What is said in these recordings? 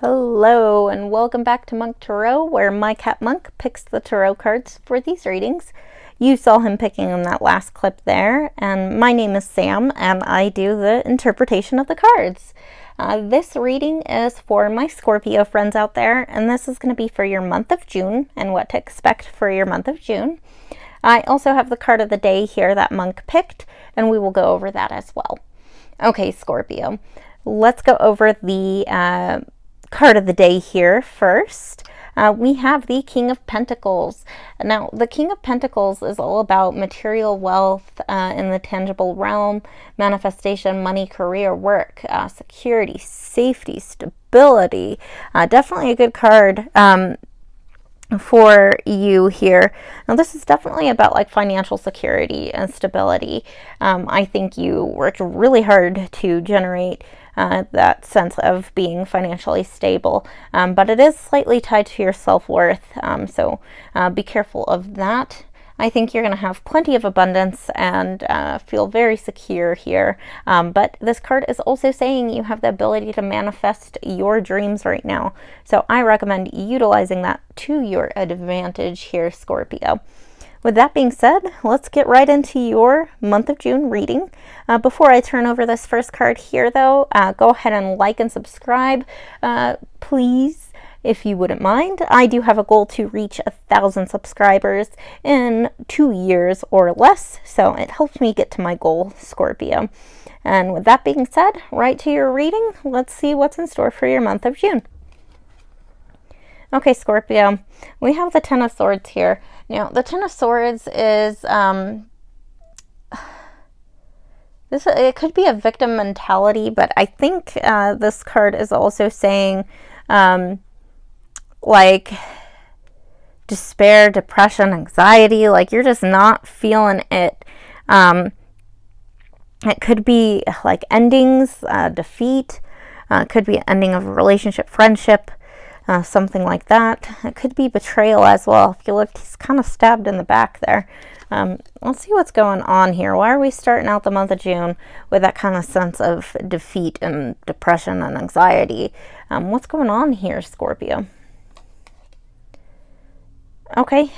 Hello and welcome back to Monk Tarot, where my cat Monk picks the tarot cards for these readings. You saw him picking in that last clip there, and my name is Sam and I do the interpretation of the cards. This reading is for my Scorpio friends out there, and this is going to be for your month of June and what to expect for your month of June. I also have the card of the day here that Monk picked, and we will go over that as well. Okay, Scorpio, let's go over the card of the day here first. We have the King of Pentacles. Now, the King of Pentacles is all about material wealth in the tangible realm, manifestation, money, career, work, security, safety, stability. Definitely a good card for you here. Now, this is definitely about like financial security and stability. I think you worked really hard to generate that sense of being financially stable, but it is slightly tied to your self-worth, so be careful of that. I think you're going to have plenty of abundance and feel very secure here. But this card is also saying you have the ability to manifest your dreams right now. So I recommend utilizing that to your advantage here, Scorpio. With that being said, let's get right into your month of June reading. Before I turn over this first card here, though, go ahead and like and subscribe, please, if you wouldn't mind. I do have a goal to reach 1,000 subscribers in 2 years or less, so it helps me get to my goal, Scorpio. And with that being said, right to your reading. Let's see what's in store for your month of June. Okay, Scorpio, we have the Ten of Swords here. Now, the Ten of Swords is, it could be a victim mentality, but I think this card is also saying, like, despair, depression, anxiety, like you're just not feeling it. It could be like endings, defeat, could be an ending of a relationship, friendship, something like that. It could be betrayal as well. If you look, he's kind of stabbed in the back there. Let's see what's going on here. Why are we starting out the month of June with that kind of sense of defeat and depression and anxiety? What's going on here, Scorpio? Okay,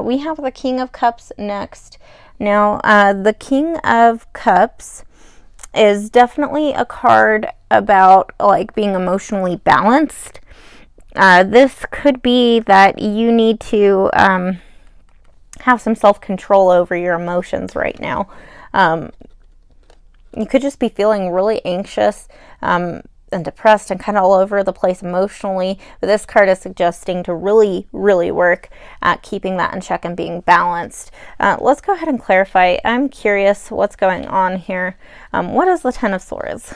we have the King of Cups next. Now, the King of Cups is definitely a card about like being emotionally balanced. This could be that you need to have some self-control over your emotions right now. You could just be feeling really anxious and depressed and kind of all over the place emotionally, but this card is suggesting to really work at keeping that in check and being balanced. Let's go ahead and clarify. I'm curious what's going on here. What is the Ten of Swords?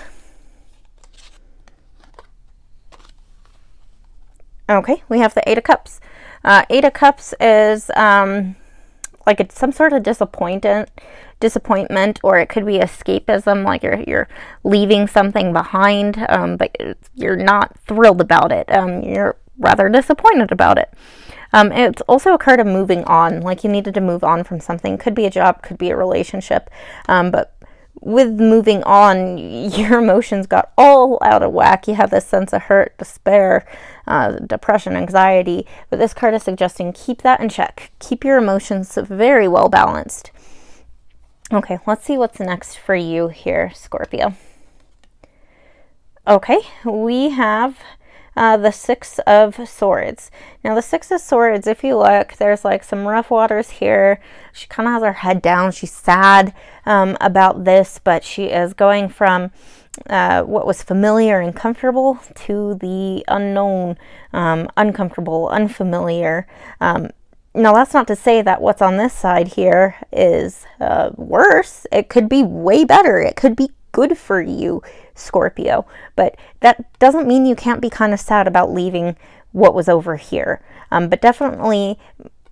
Okay, we have the Eight of Cups. Eight of Cups is like it's some sort of disappointment, or it could be escapism, like you're leaving something behind, but you're not thrilled about it. You're rather disappointed about it. It's also a card of moving on, like you needed to move on from something. Could be a job, could be a relationship, but with moving on, your emotions got all out of whack. You have this sense of hurt, despair, depression, anxiety, but this card is suggesting keep that in check. Keep your emotions very well balanced. Okay, let's see what's next for you here, Scorpio. Okay, we have the Six of Swords. Now, the Six of Swords, if you look, there's like some rough waters here. She kind of has her head down. She's sad about this, but she is going from what was familiar and comfortable to the unknown, uncomfortable, unfamiliar. Now, that's not to say that what's on this side here is worse. It could be way better. It could be good for you, Scorpio. But that doesn't mean you can't be kind of sad about leaving what was over here. But definitely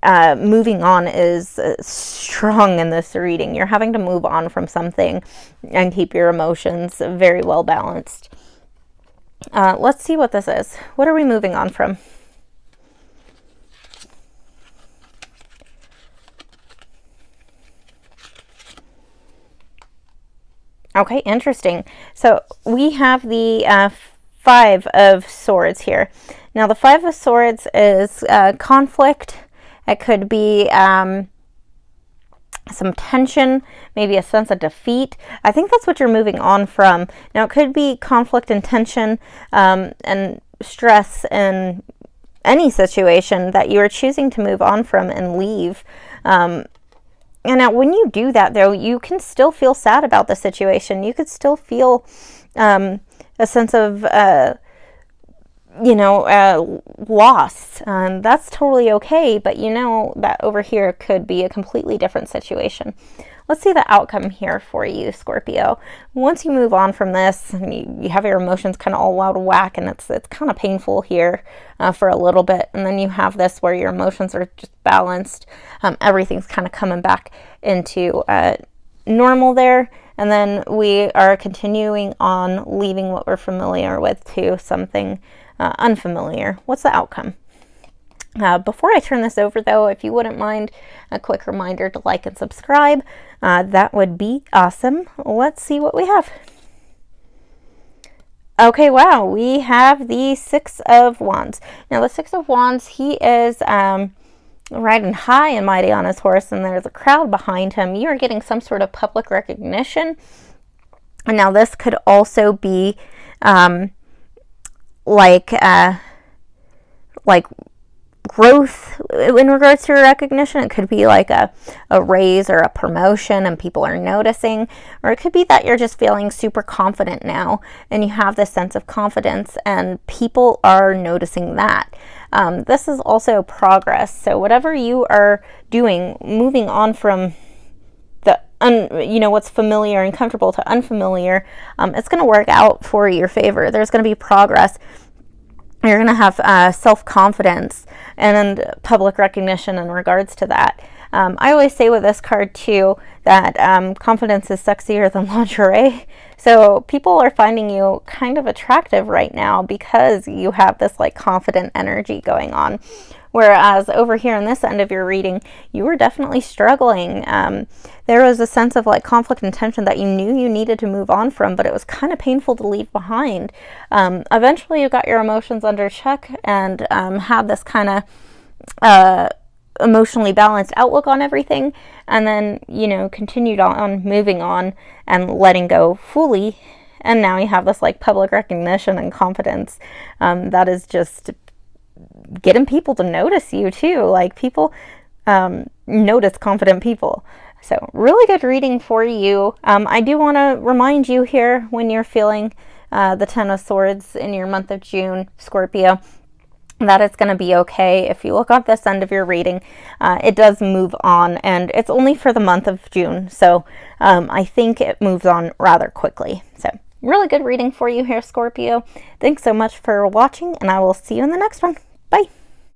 moving on is strong in this reading. You're having to move on from something and keep your emotions very well balanced. Let's see what this is. What are we moving on from? Okay, interesting. So we have the Five of Swords here. Now, the Five of Swords is conflict. It could be some tension, maybe a sense of defeat. I think that's what you're moving on from. Now, it could be conflict and tension and stress in any situation that you are choosing to move on from and leave. And now, when you do that, though, you can still feel sad about the situation. You could still feel a sense of loss. That's totally okay, but you know that over here could be a completely different situation. Let's see the outcome here for you, Scorpio. Once you move on from this, and you have your emotions kind of all out of whack, and it's kind of painful here for a little bit, and then you have this where your emotions are just balanced. Everything's kind of coming back into normal there, and then we are continuing on leaving what we're familiar with to something unfamiliar. What's the outcome? Before I turn this over, though, if you wouldn't mind, a quick reminder to like and subscribe. That would be awesome. Let's see what we have. Okay, wow, we have the Six of Wands. Now, the Six of Wands, he is riding high and mighty on his horse, and there's a crowd behind him. You are getting some sort of public recognition. And now this could also be like growth in regards to recognition. It could be like a raise or a promotion and people are noticing, or it could be that you're just feeling super confident now and you have this sense of confidence and people are noticing that. This is also progress. So whatever you are doing, moving on from the what's familiar and comfortable to unfamiliar, it's going to work out for your favor. There's going to be progress. You're going to have self-confidence and public recognition in regards to that. I always say with this card, too, that confidence is sexier than lingerie. So people are finding you kind of attractive right now because you have this like confident energy going on. Whereas over here in this end of your reading, you were definitely struggling. There was a sense of like conflict and tension that you knew you needed to move on from, but it was kind of painful to leave behind. Eventually you got your emotions under check and had this kind of emotionally balanced outlook on everything, and then, continued on moving on and letting go fully. And now you have this like public recognition and confidence that is just getting people to notice you too. Like people notice confident people. So really good reading for you. I do want to remind you here, when you're feeling the Ten of Swords in your month of June, Scorpio, that it's going to be okay. If you look at this end of your reading, it does move on, and it's only for the month of June. So I think it moves on rather quickly. So really good reading for you here, Scorpio. Thanks so much for watching, and I will see you in the next one. Bye.